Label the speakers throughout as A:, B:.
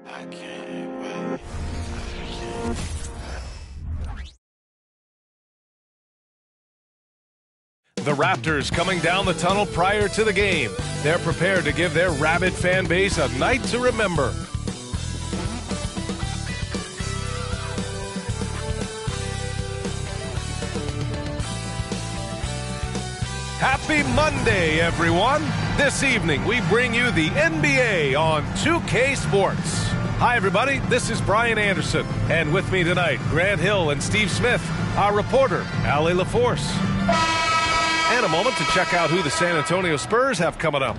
A: I can't wait.
B: The Raptors coming down the tunnel prior to the game. They're prepared to give their rabid fan base a night to remember. Happy Monday, everyone. This evening, we bring you the NBA on 2K Sports. Hi, everybody. This is Brian Anderson. And with me tonight, Grant Hill and Steve Smith, our reporter, Allie LaForce. And a moment to check out who the San Antonio Spurs have coming up.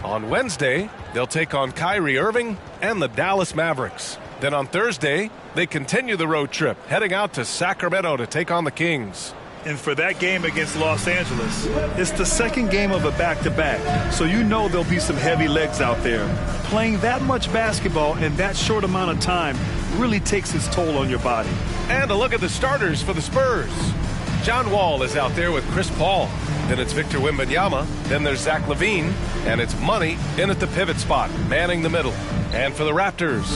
B: On Wednesday, they'll take on Kyrie Irving and the Dallas Mavericks. Then on Thursday, they continue the road trip, heading out to Sacramento to take on the Kings.
C: And for that game against Los Angeles, it's the second game of a back-to-back, so you know there'll be some heavy legs out there. Playing that much basketball in that short amount of time really takes its toll on your body.
B: And a look at the starters for the Spurs. John Wall is out there with Chris Paul. Then it's Victor Wembanyama. Then there's Zach LaVine. And it's Money in at the pivot spot, manning the middle. And for the Raptors,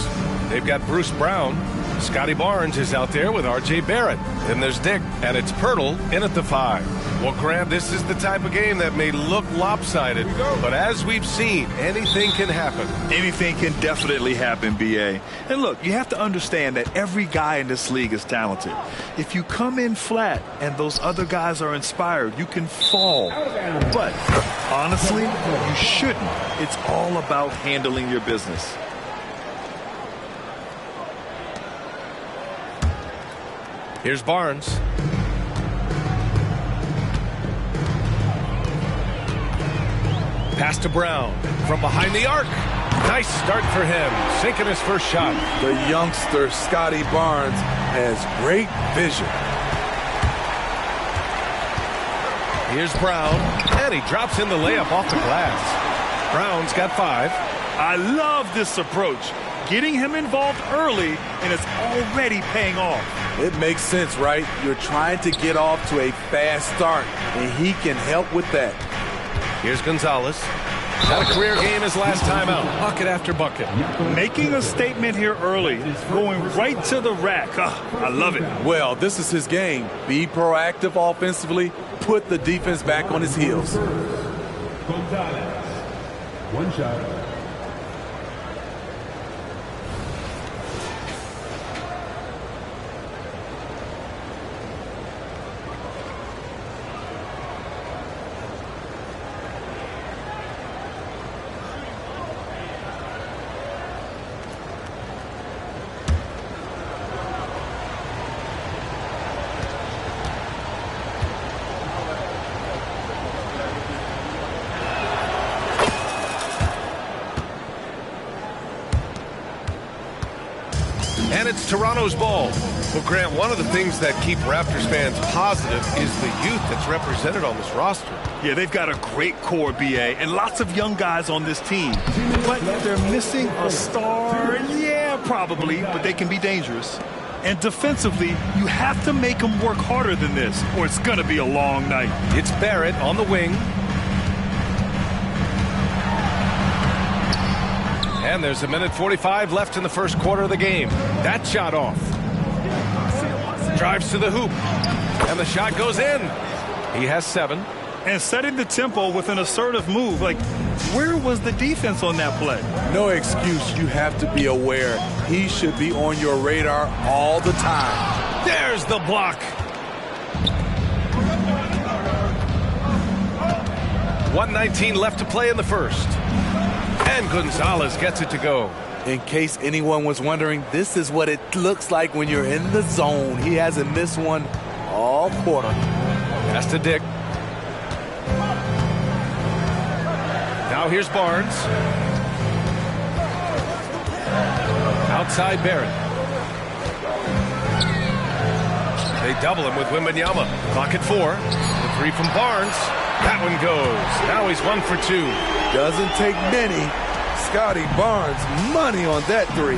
B: they've got Bruce Brown. Scotty Barnes is out there with R.J. Barrett. Then there's Dick, and it's Pirtle in at the 5. Well, Graham, this is the type of game that may look lopsided, but as we've seen, anything can happen.
C: Anything can definitely happen, B.A. And look, you have to understand that every guy in this league is talented. If you come in flat and those other guys are inspired, you can fall. But honestly, you shouldn't. It's all about handling your business.
B: Here's Barnes. Pass to Brown from behind the arc. Nice start for him, sinking his first shot.
D: The youngster, Scotty Barnes, has great vision.
B: Here's Brown, and he drops in the layup off the glass. Brown's got 5.
C: I love this approach. Getting him involved early, and it's already paying off.
D: It makes sense, right? You're trying to get off to a fast start, and he can help with that.
B: Here's Gonzalez. Had a career game his last time out. Bucket after bucket.
C: Making a statement here early. Going right to the rack. I love it.
D: Well, this is his game. Be proactive offensively. Put the defense back on his heels.
E: Gonzalez. One shot.
B: And it's Toronto's ball. Well, Grant, one of the things that keep Raptors fans positive is the youth that's represented on this roster.
C: Yeah, they've got a great core, B.A., and lots of young guys on this team. But they're missing a star. Yeah, probably, but they can be dangerous. And defensively, you have to make them work harder than this, or it's going to be a long night.
B: It's Barrett on the wing. And there's a minute 45 left in the first quarter of the game. That shot off. Drives to the hoop. And the shot goes in. He has 7.
C: And setting the tempo with an assertive move. Like, where was the defense on that play?
D: No excuse. You have to be aware. He should be on your radar all the time.
B: There's the block. 1:19 left to play in the first. And Gonzalez gets it to go.
D: In case anyone was wondering, this is what it looks like when you're in the zone. He hasn't missed one all quarter.
B: Pass to Dick. Now here's Barnes. Outside Barrett. They double him with Wembanyama. Clock at 4. The 3 from Barnes. That one goes. Now he's 1 for 2.
D: Doesn't take many. Scotty Barnes, money on that 3.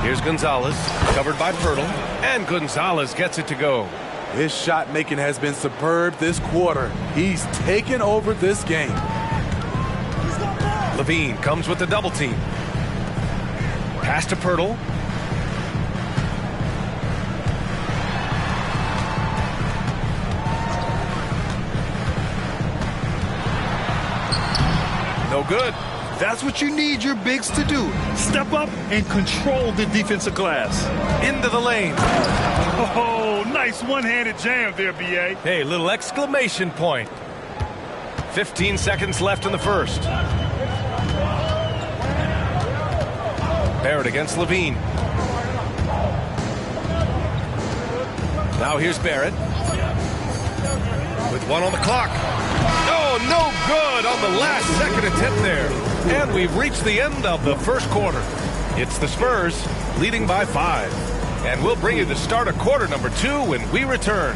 B: Here's Gonzalez, covered by Pirtle, and Gonzalez gets it to go.
D: His shot making has been superb this quarter. He's taken over this game.
B: LaVine comes with the double team. Pass to Pirtle. No good.
C: That's what you need your bigs to do. Step up and control the defensive glass.
B: Into the lane.
C: Oh, nice one-handed jam there, B.A.
B: Hey, little exclamation point. 15 seconds left in the first. Barrett against LaVine. Now here's Barrett. With one on the clock. Oh, no good on the last second attempt there. And we've reached the end of the first quarter. It's the Spurs leading by 5. And we'll bring you the start of quarter number 2 when we return.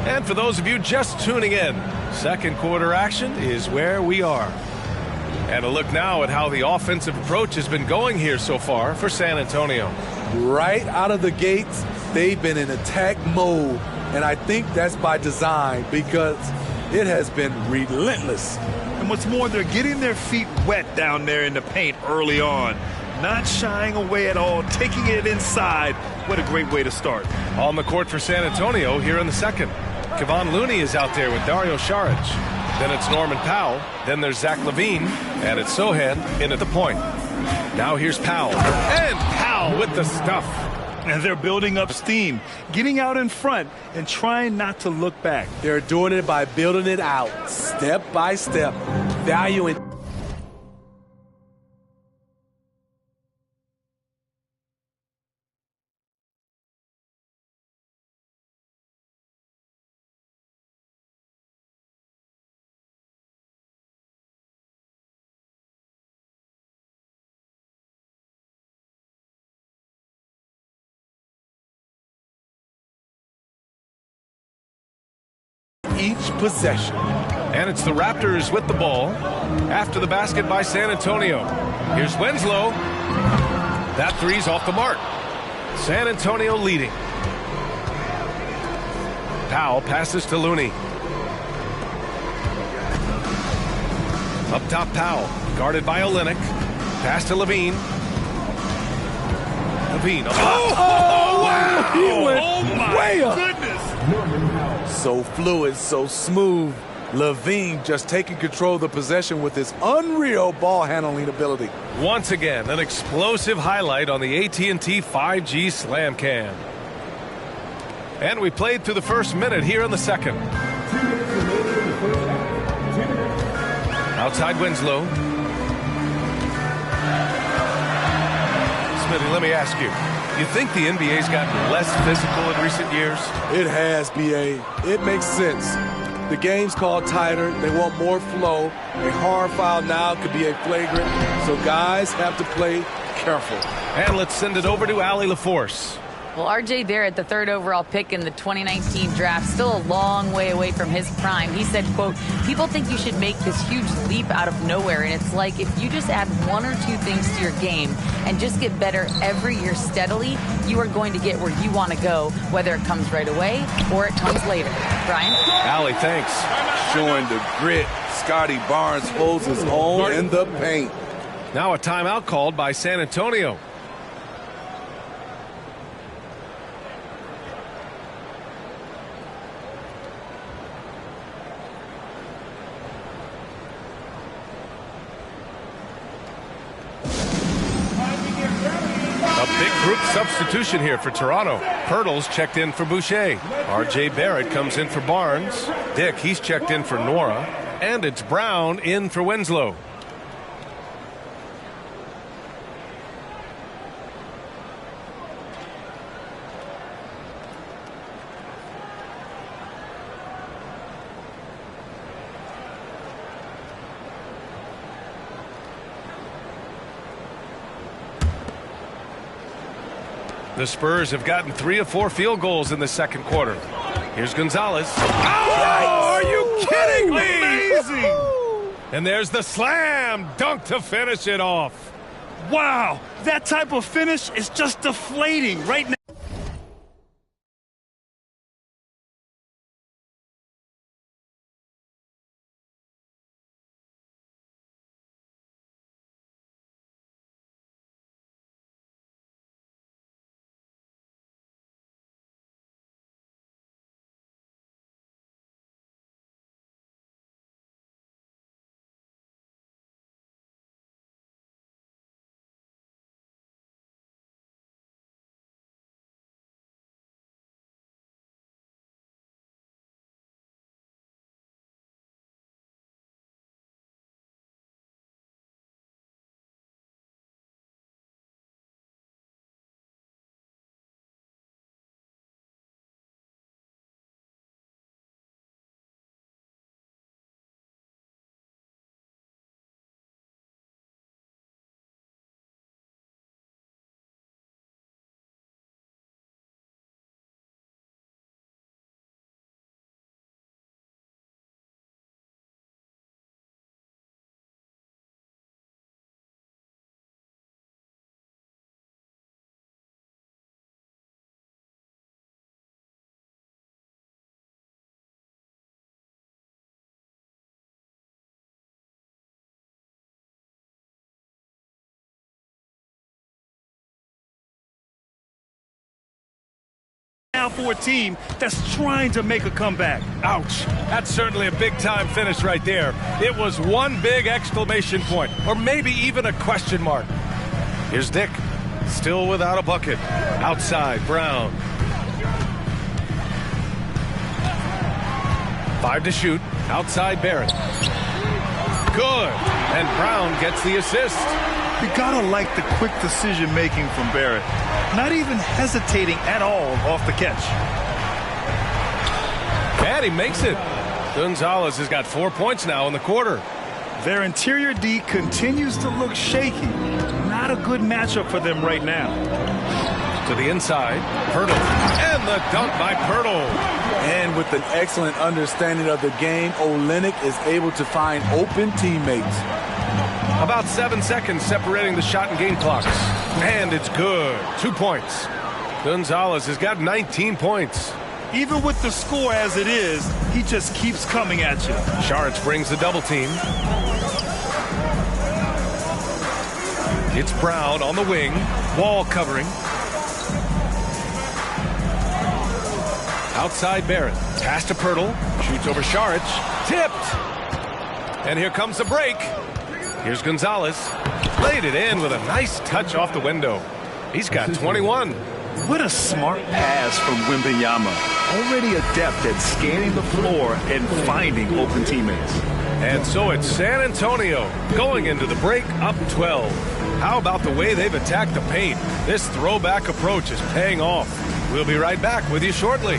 B: And for those of you just tuning in, second quarter action is where we are. And a look now at how the offensive approach has been going here so far for San Antonio.
D: Right out of the gates, they've been in attack mode. And I think that's by design because it has been relentless.
C: And what's more, they're getting their feet wet down there in the paint early on. Not shying away at all, taking it inside. What a great way to start.
B: On the court for San Antonio here in the second. Kevon Looney is out there with Dario Saric. Then it's Norman Powell. Then there's Zach LaVine. And it's Sohan in at the point. Now here's Powell. And Powell with the stuff.
C: And they're building up steam, getting out in front and trying not to look back.
D: They're doing it by building it out, step by step, valuing. Each possession.
B: And it's the Raptors with the ball after the basket by San Antonio. Here's Winslow. That three's off the mark. San Antonio leading. Powell passes to Looney. Up top, Powell, guarded by Olynyk. Pass to LaVine. LaVine.
D: Oh, wow! He went way up.
C: Goodness!
D: So fluid, so smooth. LaVine just taking control of the possession with his unreal ball handling ability.
B: Once again, an explosive highlight on the AT&T 5G Slam Cam. And we played through the first minute here in the second. Outside Winslow. Smitty, let me ask you. You think the NBA's gotten less physical in recent years?
D: It has, B.A. It makes sense. The game's called tighter. They want more flow. A hard foul now could be a flagrant, so guys have to play careful.
B: And let's send it over to Allie LaForce.
A: Well, R.J. Barrett, the third overall pick in the 2019 draft, still a long way away from his prime. He said, quote, people think you should make this huge leap out of nowhere, and it's like if you just add one or two things to your game and just get better every year steadily, you are going to get where you want to go, whether it comes right away or it comes later. Brian?
B: Allie, thanks.
D: Showing the grit. Scotty Barnes holds his own in the paint.
B: Now a timeout called by San Antonio. A big group substitution here for Toronto. Pirtle's checked in for Boucher. R.J. Barrett comes in for Barnes. Dick, he's checked in for Nora. And it's Brown in for Winslow. The Spurs have gotten 3 of 4 field goals in the second quarter. Here's Gonzalez. Oh, are you kidding me?
C: Amazing!
B: And there's the slam dunk to finish it off.
C: Wow, that type of finish is just deflating right now. Now for a team that's trying to make a comeback.
B: Ouch. That's certainly a big-time finish right there. It was one big exclamation point, or maybe even a question mark. Here's Dick, still without a bucket. Outside, Brown. 5 to shoot. Outside, Barrett. Good. And Brown gets the assist.
C: You gotta like the quick decision-making from Barrett. Not even hesitating at all off the catch.
B: And he makes it. Gonzalez has got 4 points now in the quarter.
C: Their interior D continues to look shaky. Not a good matchup for them right now.
B: To the inside, Pirtle. And the dunk by Pirtle.
D: And with an excellent understanding of the game, Olynyk is able to find open teammates.
B: About 7 seconds separating the shot and game clocks. And it's good. 2 points. Gonzalez has got 19 points.
C: Even with the score as it is, he just keeps coming at you.
B: Shards brings the double team. It's Brown on the wing. Wall covering. Outside Barrett. Pass to Pirtle. Shoots over Shards. Tipped. And here comes the break. Here's Gonzalez. Laid it in with a nice touch off the window. He's got 21.
C: What a smart pass from Wembanyama. Already adept at scanning the floor and finding open teammates.
B: And so it's San Antonio going into the break up 12. How about the way they've attacked the paint? This throwback approach is paying off. We'll be right back with you shortly.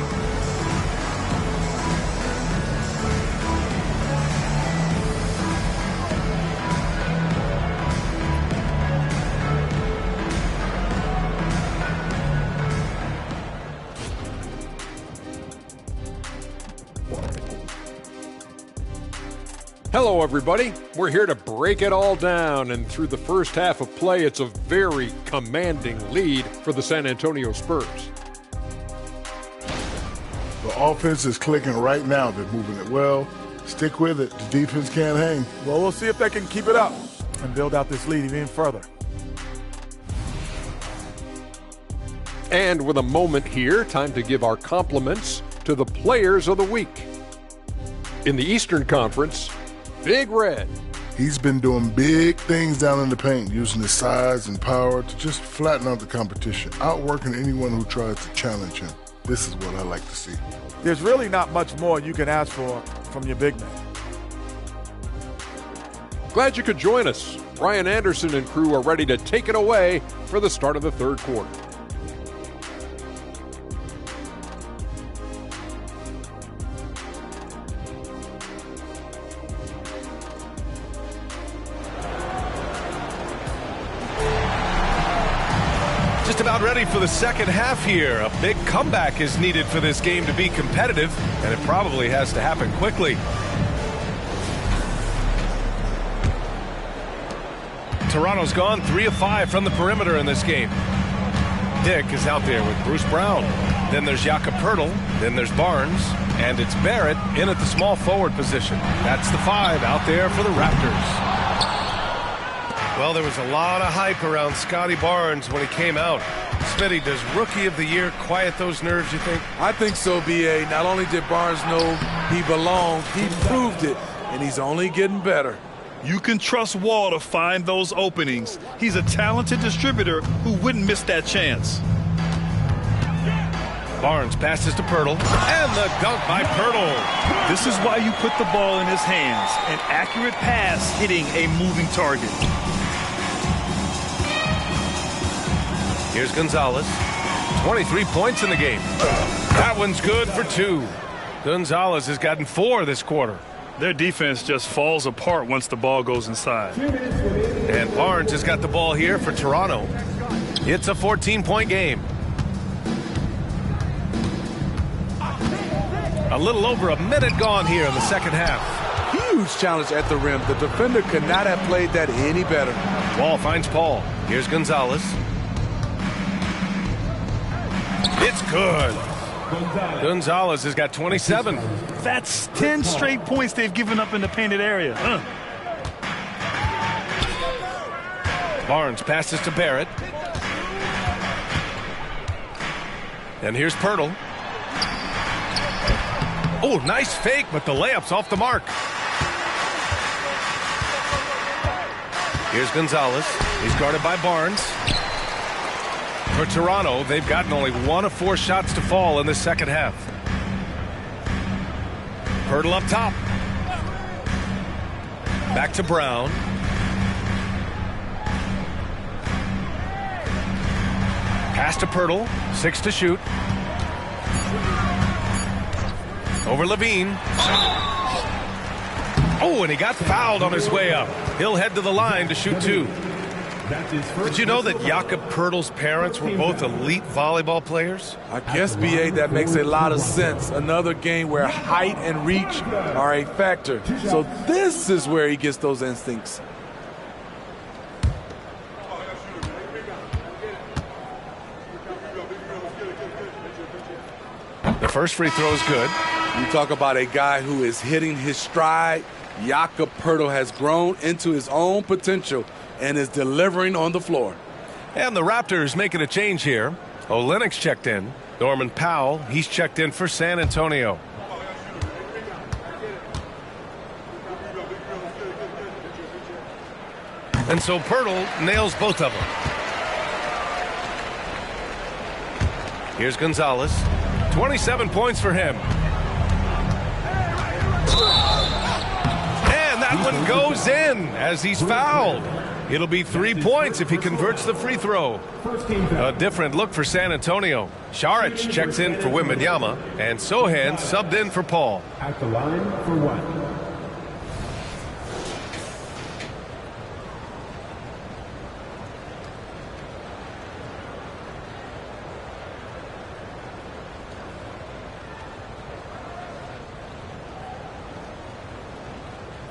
F: Hello, everybody. We're here to break it all down, and through the first half of play, it's a very commanding lead for the San Antonio Spurs.
G: The offense is clicking right now. They're moving it well. Stick with it. The defense can't hang.
H: Well, we'll see if they can keep it up and build out this lead even further.
F: And with a moment here, time to give our compliments to the players of the week. In the Eastern Conference, Big Red.
G: He's been doing big things down in the paint, using his size and power to just flatten out the competition, outworking anyone who tries to challenge him. This is what I like to see.
H: There's really not much more you can ask for from your big man.
F: Glad you could join us. Brian Anderson and crew are ready to take it away for the start of the third quarter.
B: just about ready for the second half here. A big comeback is needed for this game to be competitive, and it probably has to happen quickly. Toronto's gone 3 of 5 from the perimeter in this game. Dick is out there with Bruce Brown. Then there's Jakob Poeltl. Then there's Barnes. And it's Barrett in at the small forward position. That's the 5 out there for the Raptors. Well, there was a lot of hype around Scotty Barnes when he came out. Smitty, does Rookie of the Year quiet those nerves, you think?
D: I think so, B.A. Not only did Barnes know he belonged, he proved it, and he's only getting better.
C: You can trust Wall to find those openings. He's a talented distributor who wouldn't miss that chance.
B: Barnes passes to Poeltl, and the dunk by Poeltl.
C: This is why you put the ball in his hands. An accurate pass hitting a moving target.
B: Here's Gonzalez. 23 points in the game. That one's good for 2. Gonzalez has gotten 4 this quarter.
C: Their defense just falls apart once the ball goes inside.
B: And Barnes has got the ball here for Toronto. It's a 14-point game. A little over a minute gone here in the second half.
D: Huge challenge at the rim. The defender could not have played that any better.
B: Wall finds Paul. Here's Gonzalez. It's good. Gonzalez has got 27.
C: That's 10 straight points they've given up in the painted area.
B: Barnes passes to Barrett. And here's Poeltl. Oh, nice fake, but the layup's off the mark. Here's Gonzalez. He's guarded by Barnes. For Toronto, they've gotten only 1 of 4 shots to fall in the second half. Poeltl up top. Back to Brown. Pass to Poeltl. 6 to shoot. Over Levine. Oh, and he got fouled on his way up. He'll head to the line to shoot 2. Did you know that Jakob Poeltl's parents were both elite volleyball players?
D: I guess, B.A., that makes a lot of sense. Another game where height and reach are a factor. So this is where he gets those instincts.
B: The first free throw is good.
D: You talk about a guy who is hitting his stride. Jakob Poeltl has grown into his own potential and is delivering on the floor.
B: And the Raptors making a change here. Olynyk's checked in. Norman Powell, he's checked in for San Antonio. And so Poeltl nails both of them. Here's Gonzalez. 27 points for him. And that one goes in as he's fouled. It'll be 3 points if he converts the free throw. A different look for San Antonio. Šarić checks in for Wembanyama, and Sohan subbed in for Paul.
E: At the line for 1.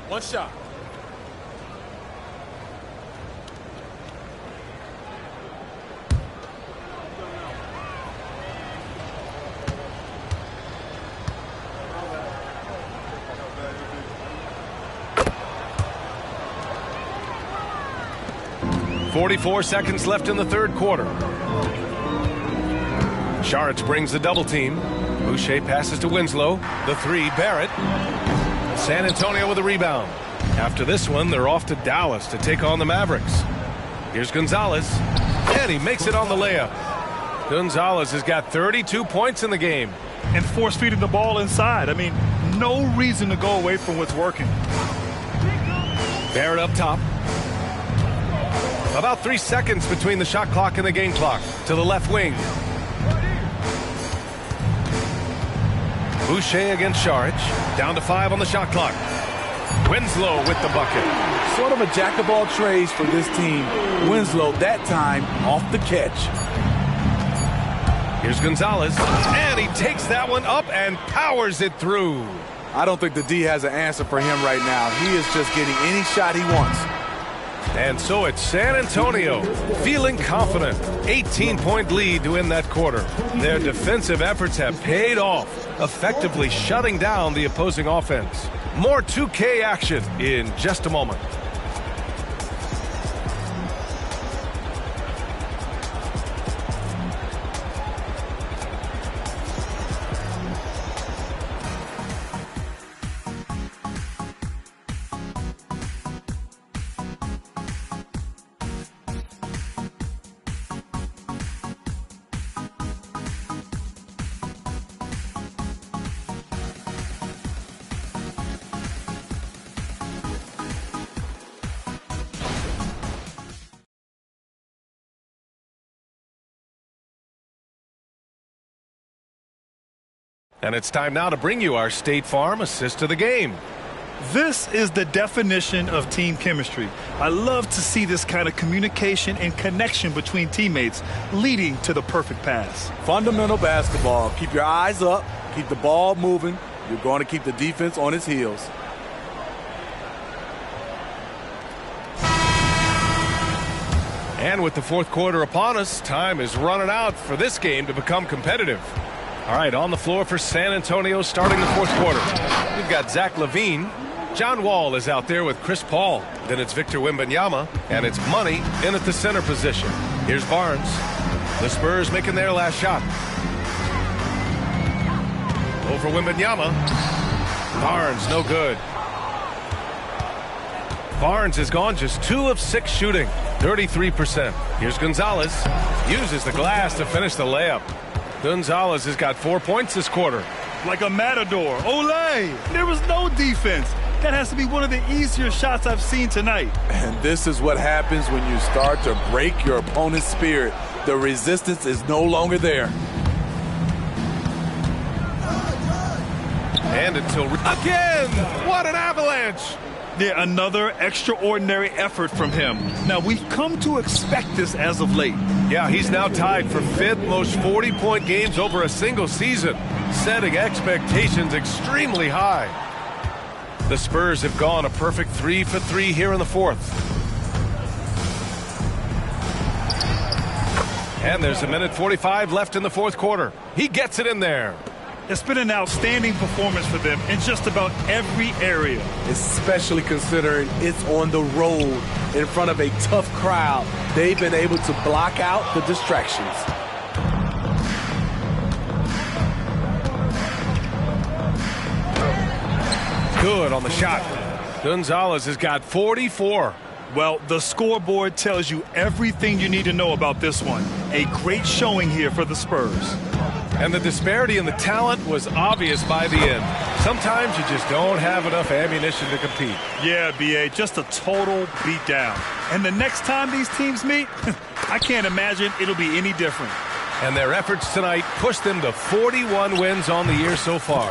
D: One shot.
B: .44 seconds left in the third quarter. Šarić brings the double team. Boucher passes to Winslow. The 3, Barrett. San Antonio with a rebound. After this one, they're off to Dallas to take on the Mavericks. Here's Gonzalez, and he makes it on the layup. Gonzalez has got 32 points in the game.
C: And force feeding the ball inside. I mean, no reason to go away from what's working.
B: Barrett up top. About 3 seconds between the shot clock and the game clock. To the left wing. Boucher against Šarić. Down to 5 on the shot clock. Winslow with the bucket.
D: Sort of a jack of all trades for this team. Winslow, that time, off the catch.
B: Here's Gonzalez, and he takes that one up and powers it through.
D: I don't think the D has an answer for him right now. He is just getting any shot he wants.
B: And so it's San Antonio feeling confident. 18-point lead to win that quarter. Their defensive efforts have paid off, effectively shutting down the opposing offense. More 2K action in just a moment. And it's time now to bring you our State Farm assist of the game.
C: This is the definition of team chemistry. I love to see this kind of communication and connection between teammates leading to the perfect pass.
D: Fundamental basketball. Keep your eyes up. Keep the ball moving. You're going to keep the defense on its heels.
B: And with the fourth quarter upon us, time is running out for this game to become competitive. All right, on the floor for San Antonio starting the fourth quarter. We've got Zach LaVine. John Wall is out there with Chris Paul. Then it's Victor Wembanyama, and it's Money in at the center position. Here's Barnes. The Spurs making their last shot. Over Wembanyama. Barnes, no good. Barnes has gone just 2 of 6 shooting, 33%. Here's Gonzalez. Uses the glass to finish the layup. Gonzalez has got 4 points this quarter.
C: Like a matador. Olay! There was no defense. That has to be one of the easier shots I've seen tonight.
D: And this is what happens when you start to break your opponent's spirit. The resistance is no longer there.
B: And until again, what an avalanche!
C: Yeah, another extraordinary effort from him. Now, we've come to expect this as of late.
B: Yeah, he's now tied for 5th most 40-point games over a single season, setting expectations extremely high. The Spurs have gone a perfect 3 for 3 here in the fourth. And there's 1:45 left in the fourth quarter. He gets it in there.
C: It's been an outstanding performance for them in just about every area.
D: Especially considering it's on the road in front of a tough crowd. They've been able to block out the distractions.
B: Good on the shot. Gonzalez has got 44.
C: Well, the scoreboard tells you everything you need to know about this one. A great showing here for the Spurs.
B: And the disparity in the talent was obvious by the end. Sometimes you just don't have enough ammunition to compete.
C: Yeah, B.A., just a total beatdown. And the next time these teams meet, I can't imagine it'll be any different.
B: And their efforts tonight pushed them to 41 wins on the year so far.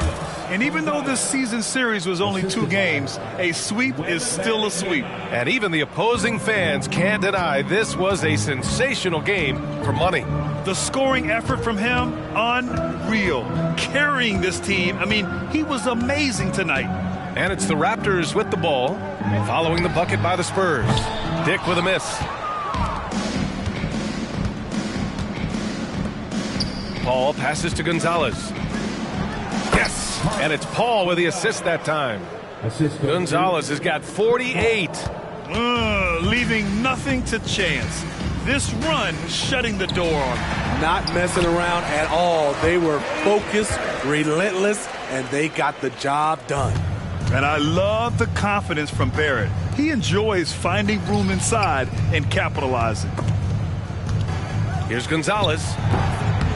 C: And even though this season series was only 2 games, a sweep is still a sweep.
B: And even the opposing fans can't deny this was a sensational game for Money.
C: The scoring effort from him, unreal. Carrying this team, I mean, he was amazing tonight.
B: And it's the Raptors with the ball, following the bucket by the Spurs. Dick with a miss. Paul passes to Gonzalez. Yes! And it's Paul with the assist that time. Gonzalez has got 48.
C: Leaving nothing to chance. This run shutting the door on him.
D: Not messing around at all. They were focused, relentless, and they got the job done.
C: And I love the confidence from Barrett. He enjoys finding room inside and capitalizing.
B: Here's Gonzalez.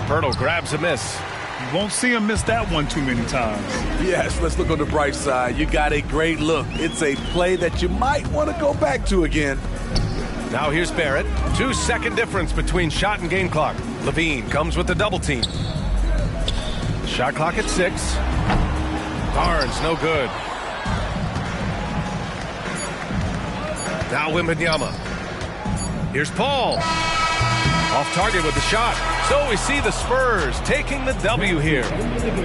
B: Pirtle grabs a miss.
C: You won't see him miss that one too many times.
D: Yes, let's look on the bright side. You got a great look. It's a play that you might want to go back to again.
B: Now here's Barrett. 2-second difference between shot and game clock. LaVine comes with the double team. Shot clock at 6. Barnes, no good. Now Wembanyama. Here's Paul. Off target with the shot. So we see the Spurs taking the W here.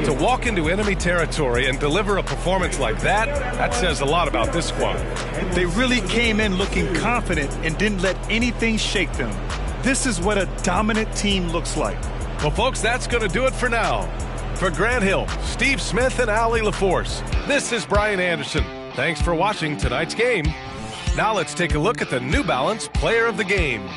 B: To walk into enemy territory and deliver a performance like that says a lot about this squad.
C: They really came in looking confident and didn't let anything shake them. This is what a dominant team looks like.
B: Well, folks, that's going to do it for now. For Grant Hill, Steve Smith, and Allie LaForce, this is Brian Anderson. Thanks for watching tonight's game. Now let's take a look at the New Balance Player of the Game.